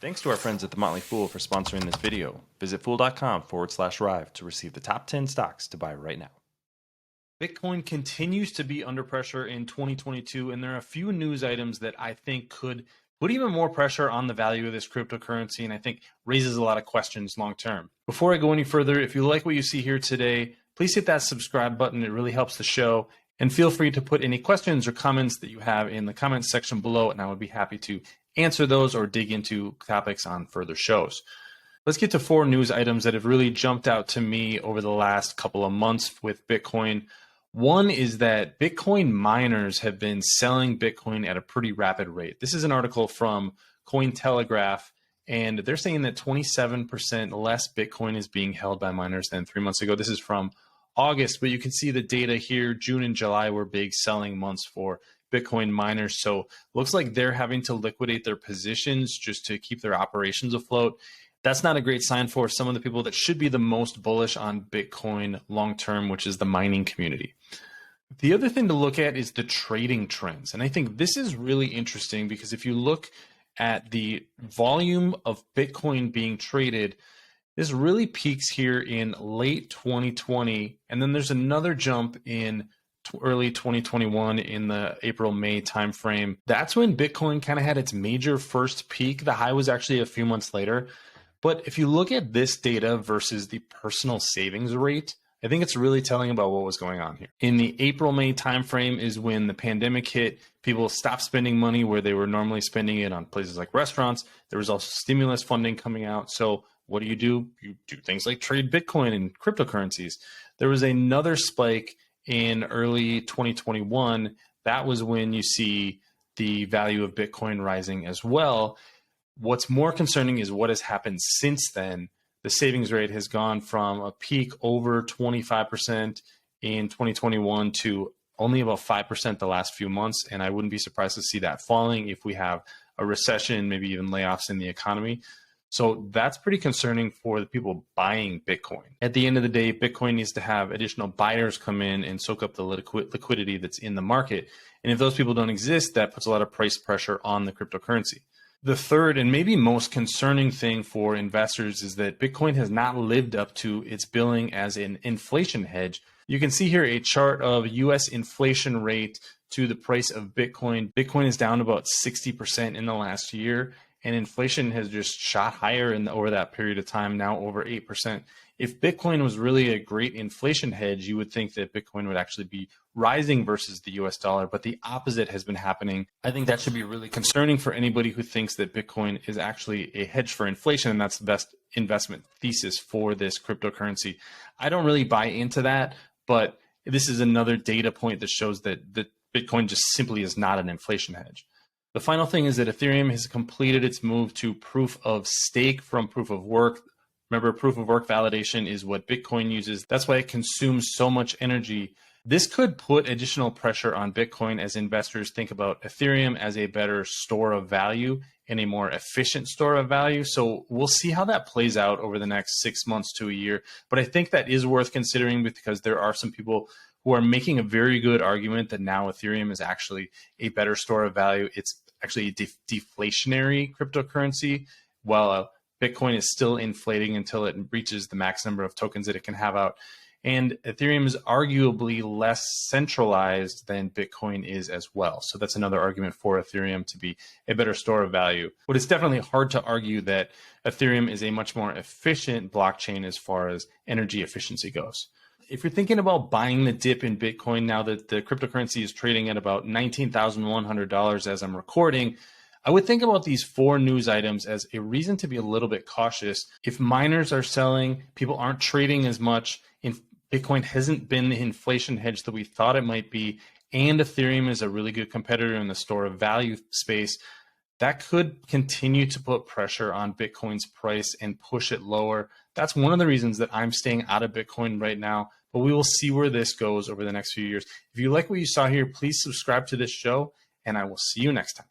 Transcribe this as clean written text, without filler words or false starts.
Thanks to our friends at The Motley Fool for sponsoring this video. Visit fool.com/Rive to receive the top 10 stocks to buy right now. Bitcoin continues to be under pressure in 2022, and there are a few news items that I think could put even more pressure on the value of this cryptocurrency, and I think raises a lot of questions long term. Before I go any further, if you like what you see here today, please hit that subscribe button. It really helps the show. And feel free to put any questions or comments that you have in the comments section below, and I would be happy to answer those or dig into topics on further shows. Let's get to 4 news items that have really jumped out to me over the last couple of months with Bitcoin. One is that Bitcoin miners have been selling Bitcoin at a pretty rapid rate. This is an article from Cointelegraph, and they're saying that 27% less Bitcoin is being held by miners than 3 months ago. This is from August, but you can see the data here. June and July were big selling months for Bitcoin miners. So looks like they're having to liquidate their positions just to keep their operations afloat. That's not a great sign for some of the people that should be the most bullish on Bitcoin long-term, which is the mining community. The other thing to look at is the trading trends. And I think this is really interesting because if you look at the volume of Bitcoin being traded, this really peaks here in late 2020, and then there's another jump in early 2021 in the April-May timeframe. That's when Bitcoin kind of had its major first peak. The high was actually a few months later. But if you look at this data versus the personal savings rate, I think it's really telling about what was going on here. In the April-May timeframe is when the pandemic hit. People stopped spending money where they were normally spending it on places like restaurants. There was also stimulus funding coming out. So what do? You do things like trade Bitcoin and cryptocurrencies. There was another spike in early 2021. That was when you see the value of Bitcoin rising as well. What's more concerning is what has happened since then. The savings rate has gone from a peak over 25% in 2021 to only about 5% the last few months. And I wouldn't be surprised to see that falling if we have a recession, maybe even layoffs in the economy. So that's pretty concerning for the people buying Bitcoin. At the end of the day, Bitcoin needs to have additional buyers come in and soak up the liquidity that's in the market. And if those people don't exist, that puts a lot of price pressure on the cryptocurrency. The third and maybe most concerning thing for investors is that Bitcoin has not lived up to its billing as an inflation hedge. You can see here a chart of US inflation rate to the price of Bitcoin. Bitcoin is down about 60% in the last year, and inflation has just shot higher over that period of time, now over 8%. If Bitcoin was really a great inflation hedge, you would think that Bitcoin would actually be rising versus the US dollar, but the opposite has been happening. I think that should be really concerning for anybody who thinks that Bitcoin is actually a hedge for inflation, and that's the best investment thesis for this cryptocurrency. I don't really buy into that, but this is another data point that shows that Bitcoin just simply is not an inflation hedge. The final thing is that Ethereum has completed its move to proof of stake from proof of work. Remember, proof of work validation is what Bitcoin uses. That's why it consumes so much energy. This could put additional pressure on Bitcoin as investors think about Ethereum as a better store of value and a more efficient store of value. So we'll see how that plays out over the next 6 months to a year. But I think that is worth considering because there are some people who are making a very good argument that now Ethereum is actually a better store of value. It's actually a deflationary cryptocurrency, while Bitcoin is still inflating until it reaches the max number of tokens that it can have out. And Ethereum is arguably less centralized than Bitcoin is as well. So that's another argument for Ethereum to be a better store of value. But it's definitely hard to argue that Ethereum is a much more efficient blockchain as far as energy efficiency goes. If you're thinking about buying the dip in Bitcoin now that the cryptocurrency is trading at about $19,100 as I'm recording, I would think about these 4 news items as a reason to be a little bit cautious. If miners are selling, people aren't trading as much, Bitcoin hasn't been the inflation hedge that we thought it might be, and Ethereum is a really good competitor in the store of value space, that could continue to put pressure on Bitcoin's price and push it lower. That's one of the reasons that I'm staying out of Bitcoin right now, but we will see where this goes over the next few years. If you like what you saw here, please subscribe to this show, and I will see you next time.